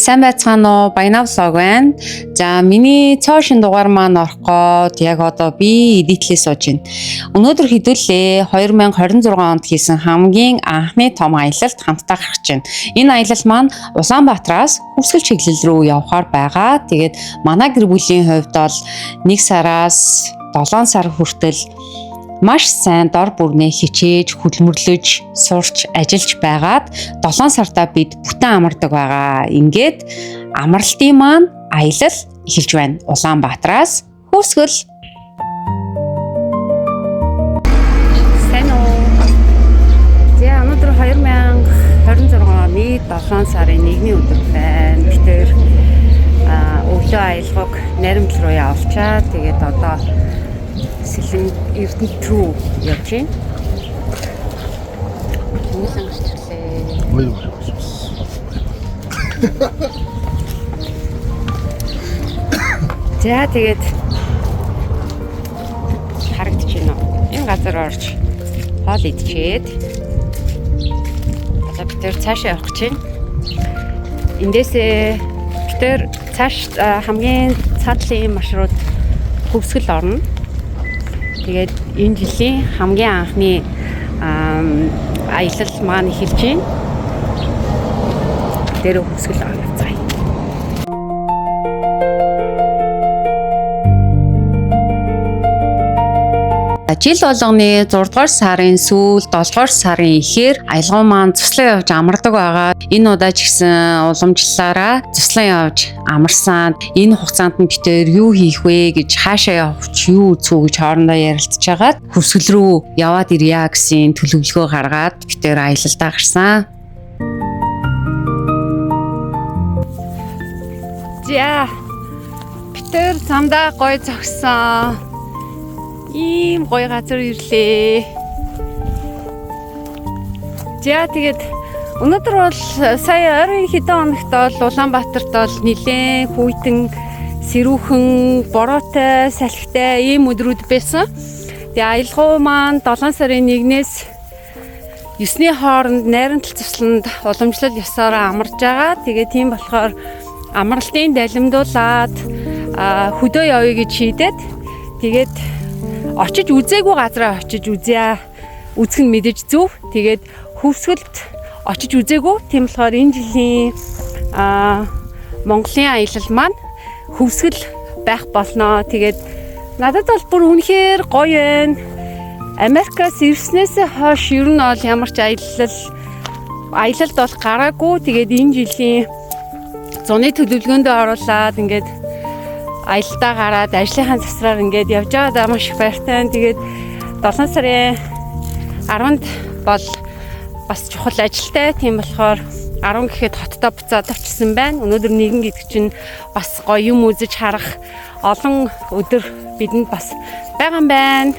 сайн байцгаана уу? Баяна влог байна. За миний цаашин дугаар маань орох гээд яг одоо би эдитлээ сууж байна. Өнөөдөр хэдүүлээ 2026 онд хийсэн хамгийн анхны том аялалд хамтдаа гарч байна. Энэ аялал маань Улаанбаатараас Хөвсгөл чиглэл рүү явхаар байгаа. Тэгээд манай гэр бүлийн хувьд бол 1 сараас 7 сар хүртэл маш сайн дор бүрнээ хичээж, хөдөлмөрлөж, сурч, ажиллаж байгаад 7 сартаа бид бүтэн амардаг байгаа. Ингээд амралтын маань аялал эхэлж байна. Улаанбаатараас Хөвсгөл. Сайн уу? За өнөөдөр 2026 оны 7 сарын 1-ний өдөр байна. Бид тэр өглөө аялгыг Наримт руу явуулчаа. Тэгээд одоо Сэлэн Эрдэнэт рүү явж байна. Нэлээд гарчлээ. За тэгээд харагдаж байна уу? Энэ газар орж хоол идчихэд одоо бид тэр цаашаа явах гэж байна. Эндээсээ бид тэр цааш хамгийн цаатлын маршрут Хөвсгөл орно. Тэгээд энэ жилийн хамгийн анхны аялал маань эхэлж байна. Тэр Хөвсгөл орно. Жил болгоны 6 дугаар сарын сүүл 7 дугаар сарын эхээр аялал маань цуслан явж амардаг байгаа. Энэ удаа ч гэсэн уламжлалаараа цуслан явж амарсан. Энэ хугацаанд нь битээр юу хийх вэ гэж хаашаа явах юу үзэх үү гэж хоорондоо ярилцж хагаад Хөвсгөл рүү яваад ирье гэсэн төлөвлөгөө гаргаад битээр аялалдаа гарсан. За битээр замдаа гой зогсон. Ийм гоё газар ирлээ. За тэгээд өнөөдөр бол сая ойрын хэдэн хоногт бол Улаанбаатарт бол нэлээд хүйтэн, сэрүүхэн, бороотой, салхитай ийм өдрүүд байсан. Тэгээ аялгау маань 7 сарын 1-ээс 9-ний хооронд Найрамт цусланд уламжлал ёсоор амарч байгаа. Тэгээ тийм болохоор амралтын далимдуулаад хөдөө явъя гэж шийдээд тэгээд очиж үзээгүй газараа очиж үзэх нь мэдээж зөв. Тэгээд Хөвсгөлд очиж үзээгүй. Тийм болохоор энэ жилийн Монголын аялал маань Хөвсгөл байх болно. Тэгээд надад бол бүр үнэхээр гоё байна. Америкаас ирснээс хойш ер нь бол ямар ч аялалд бол гараагүй. Тэгээд энэ жилийн зуны төлөвлөгөөнд оруулаад ингээд аялалтаа гараад ажлынхаа засраар ингээд явж байгаа маш их баяртай. Тэгээд 7 сарын 10-нд бол бас чухал ажилтай. Тийм болохоор 10 гэхэд хоттой буцаад очсон байна. Өнөөдөр нэгэн гэдэг чинь бас гоё юм үзэж харах олон өдөр бидэнд бас байгаа юм байна.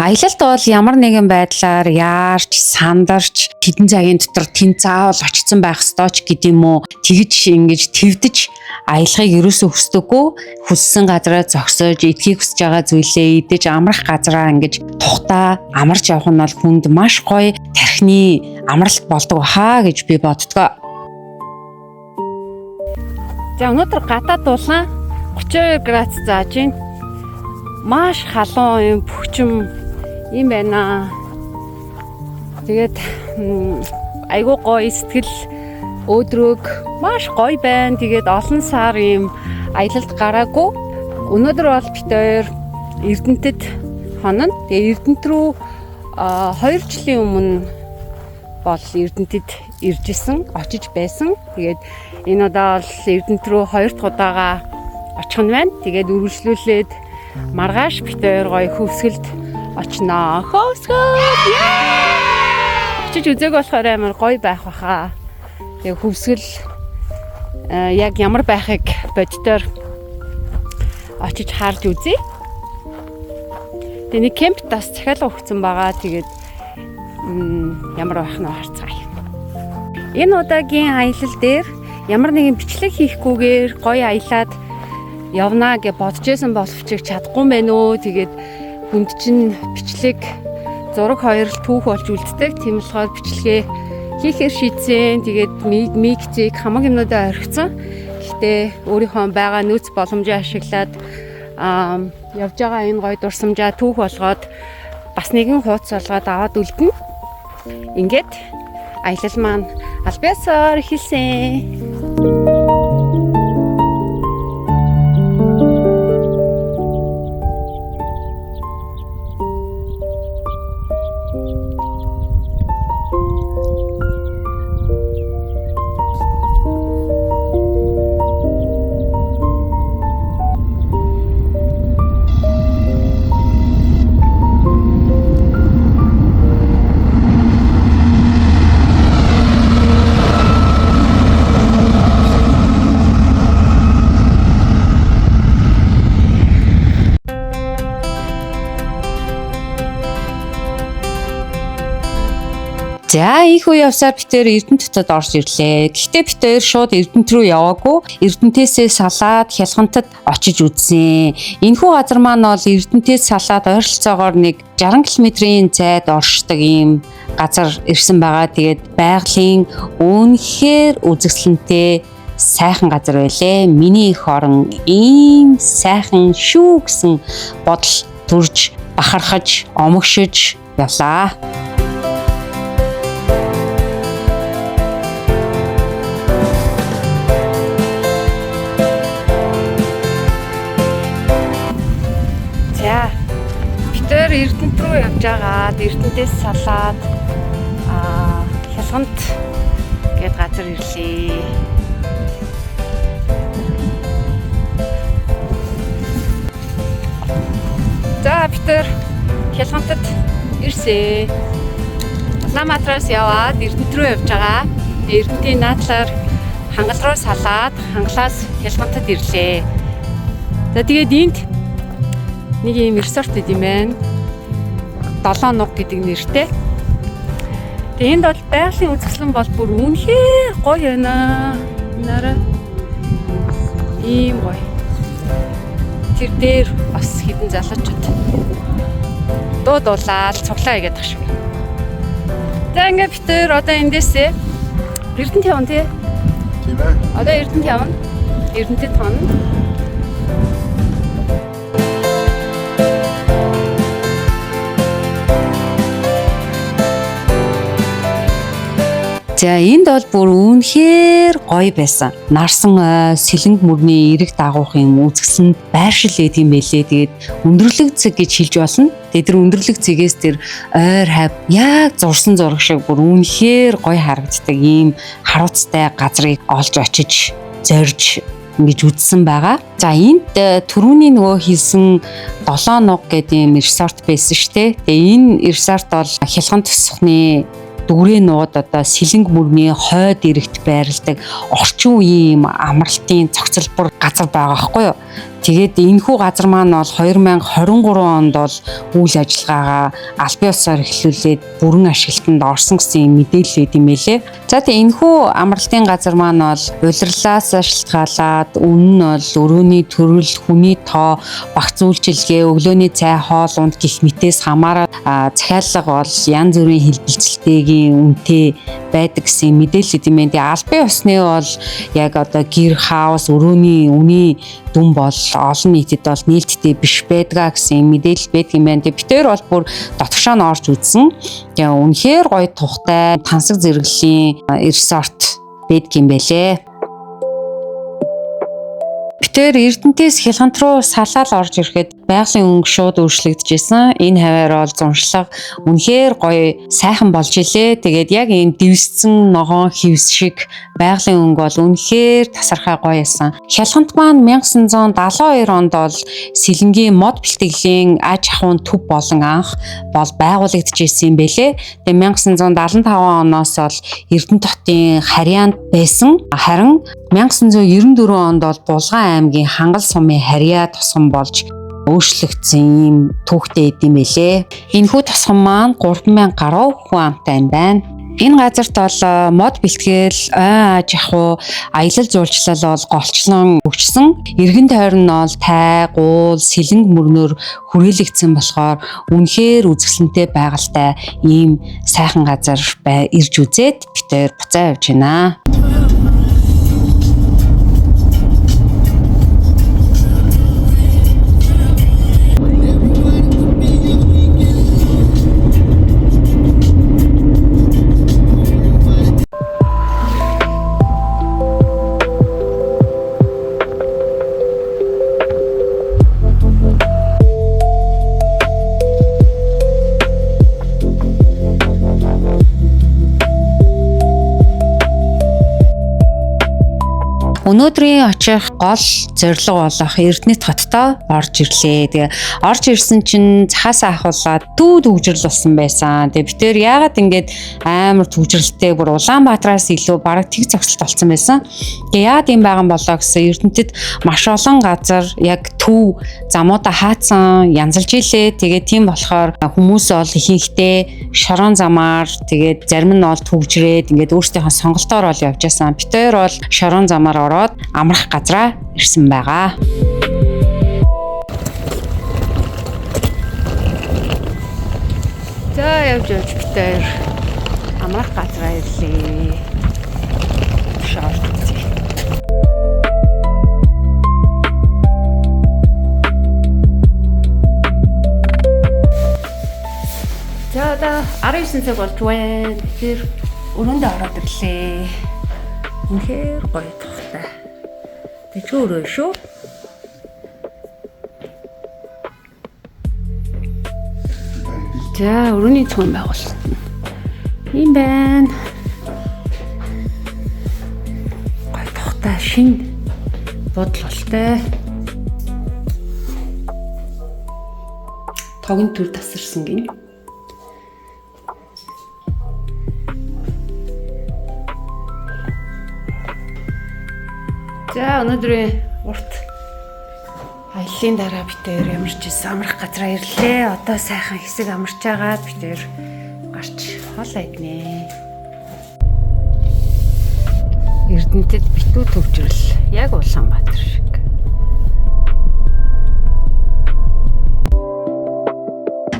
Аялалд бол ямар нэгэн байдлаар яарч, сандарч, хэдэн цагийн дотор тэнд заавал очсон байх ёстой ч гэдэм үү. Тэгж ингэж твдэж аялахыг ерөөсөө хүсдэггүй. Хүссэн газараа зогсоож, идэхийг хүсэж байгаа зүйлээ идэж амрах газараа ингэж тухтаа амарч явах нь бол хүнд маш гоё тархины амралт болдог хаа гэж би боддгоо. За өнөөдөр гадаад дулаан 32 градус зааж байна. Маш халуун юм, бөхчм юм байна. Тэгээд айгуу гоё сэтгэл өөдрөг маш гоё байна. Тэгээд олон сар юм аялалд гараагүй. Өнөөдөр бол бид хоёр Эрдэнэтэд хонно. Тэгээд Эрдэнэт рүү 2 жилийн өмнө бол Эрдэнэтэд иржсэн, очиж байсан. Тэгээд энэ удаа бол Эрдэнэт рүү 2 дахь удаага очих нь байна. Тэгээд үргэлжлүүлээд маргааш бид хоёр гоё Хөвсгөлд очноо. Хөвсгөл! Очиж үзээг болохоор амар гоё байх баха. Тэгээ Хөвсгөл яг ямар байхыг боддоор очиж харж үзье. Тэгээ нэг кемпт бас захиалга өгсөн байгаа. Тэгээд ямар байх нь харцгаая. Энэ удаагийн аялал дээр ямар нэгэн бичлэг хийхгүйгээр гоё аялаад явнаа гэж бодож байсан боловч чадахгүй мэн өө. Тэгээд хүнд чинь бичлэг зураг хоёр л түүх болж үлддэг. Тийм болохоор бичлэгээ хийхээр шийдсэн. Тэгээд микзийг хамаг юмнуудаа орхицсан. Гэхдээ өөрийнхөө байгаа нөөц боломжийг ашиглаад явж байгаа энэ гоё дурсамжаа түүх болгоод бас нэгэн хуудас болгоод аваад үлдэнэ. Ингээд аялал маань аль биесээр эхэлсэн. За их үе явсаар битээр Эрдэнэттэд орж ирлээ. Гэхдээ битээр шууд Эрдэнэт рүү яваагүй. Эрдэнэтээсээ салаад Хялхантад очиж үзсэн. Энэхүү газар маань бол Эрдэнэтээс салаад ойролцоогоор нэг 60 км-ийн зайд оршдог ийм газар ирсэн байгаа. Тэгээд байгалийн үнэхээр үзэсгэлэнтэй сайхан газар байлээ. Миний их орон ийм сайхан шүү гэсэн бодол төрж бахархаж, омогшиж явлаа. Эрдэнэт рүү явж байгаа. Эрдэнэтээс салаад Хялхант гээд газар ирлээ. За битэр Хялхантад ирсэн. Улаанбаатараас яваад Эрдэнэт рүү явж байгаа. Эрдэнэтийн наадлаар хангал руу салаад хангалаас Хялхантад ирлээ. За тэгээд энд нэг юм ресорт гэдэг юм байна. 7 нуг гэдэг нэртэй. Тэгээ энд бол байгалийн үзэсгэлэн бол бүр үнэхээр гоё байна. Нараа ийм гоё. Тэр дээр бас хідэн залуучууд дуулаад цуглаа хийгээд тах шиг. За ингээд битэр одоо эндээсээ Эрдэнэт явна тий. Тийм ээ. Одоо Эрдэнэт явна. Эрдэнэтэд тонно. За энд бол бүр үнэхээр гоё байсан. Нарсан ой, сэлэнг мөрний эрэг дагуухын үзэсгэлэн байршил гэдэг юм байлээ. Тэгээд өндөрлөг цэг гэж хэлж болно. Тэгээд тэр өндөрлөг цэгээс тэр ойр хав яг зурсан зураг шиг бүр үнэхээр гоё харагддаг ийм харуулцтай газрыг олж очиж зорж ингэж үзсэн байгаа. За энд түрүүний нөгөө хийсэн 7 нуг гэдэг юм ресорт байсан шүү дээ. Тэгээ энэ ресорт бол Хялхант тусахны дүгрээ нууд одоо сэлэнг мөрний хойд эрэгт байрладаг орчин үеийн амралтын цогцлбор газар байгаа байхгүй юу. Тэгээд энэхүү газар маань бол 2023 онд бол үйл ажиллагаагаа аль биесээр эхлүүлээд бүрэн ашиглалтанд орсон гэсэн мэдээлэл өгд юм байлээ. За тэгээд энэхүү амралтын газар маань бол улирлаас шалтгаалаад үнэн нь бол өрөөний төрөл, хүний тоо, багц үйлчилгээ, өглөөний цай, хоол унд гих мэтээс хамаарат захиалга бол янз бүрийн хэлбэлцэлтэйгийн үнэтэй байдаг гэсэн мэдээлэл өгд юм байна. Тэгээд аль бие усны бол яг одоо гэр хаус, өрөөний үний дүн бол олон нийтэд бол нээлттэй биш байдгаа гэсэн мэдээлэл байдаг юм байна. Тэгээ битээр бол бүр дотгошоо нь орж үзсэн. Тэгээ үнэхээр гоё тухтай тансаг зэрэглэлийн ресорт байдаг юм байлээ. Битээр Эрдэнэтээс Хялхант руу салаал орж ирэхэд байгалийн өнгө шууд өөрчлөгдөжсэн. Энэ хаваар бол зуншлаг үнэхээр гоё сайхан болж илээ. Тэгээд яг ийм дэвсцэн ногоон хивс шиг байгалийн өнгө бол үнэхээр тасархай гоё байсан. Хялхант маань 1972 онд бол сэлэнгийн мод бэлтгэлийн аж ахуйн төв болон анх бол байгуулагдчихсэн юм бэлээ. Тэгээд 1975 оноос бол Эрдэнэт хотын харьяанд байсан. Харин 1994 онд бол Булган аймгийн Хангал сумын харьяа тосгон болж өөрчлөгдсөн юм түүхтэй эд юм байлээ. Энэхүү тосгон маань 3000 гаруй хүн амтай юм байна. Энэ газарт бол мод бэлтгэл, ой аж ахуй, аялал жуулчлал бол голчлон өгчсөн. Иргэн тойрон нь бол тай, гуул, сэлэнг мөрнөөр хүрээлэгдсэн болохоор үнэхээр үзэсгэлэнтэй байгальтай ийм сайхан газар ирж үзээд бид тээр буцаа явж байна. Өнөөдрийн очих гол зорилго болох Эрдэнэт хоттой орж ирлээ. Тэгээ орж ирсэн чинь цахаасаа ахуулаад дүүд хөгжрөл болсон байсан. Тэгээ бид тээр яагаад ингэж амар хөгжрөлтэй бүр Улаанбаатараас илүү бараг тэг зогсолт болсон байсан. Тэгээ яагаад юм байгаа юм болоо гэсэн Эрдэнэтэд маш олон газар яг төв замуудаа хаацсан янзалж илээ. Тэгээ тийм болохоор хүмүүс бол ихэнхдээ шорон замаар тэгээд зарим нь бол төгжрээд ингээд өөрсдийнхөө сонголтоор бол явж байсан. Бид тээр бол шорон замаар ороод амрах газраа ирсэн байгаа. За явж битээр амрах газраа ирлээ. Шорт үзье. За 19 цаг болж байна. Тэр өрөөндөө ороод ирлээ. Үнэхээр гоё тухтай. Тэг чи өөрөө шүү. За өрөөний цөөн байгуулсан. Ийм байна. Гоё тухтай шин бодлолтой. Тогийн төр тасарсан гин. За өнөөдрийн урт аяллаа дараа бид тээр ямарч амрах газраа ирлээ. Одоо сайхан хэсэг амарч байгаа. Бид тээр гарч хоол иднэ. Эрдэнэтэд битүү төвжрэл яг Улаанбаатар шиг.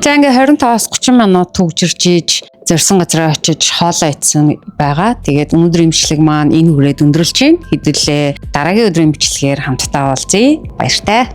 За ингээ 25-аас 30 минут төгжирч ийж зорьсон газараа очиж хоолоо идсэн байгаа. Тэгээд өнөөдрийн имчилэг маань энэ хүрээд өндөрлж байна. Хэдүүлээ дараагийн өдрийн имчилгээр хамтдаа уулзъя. Баяртай.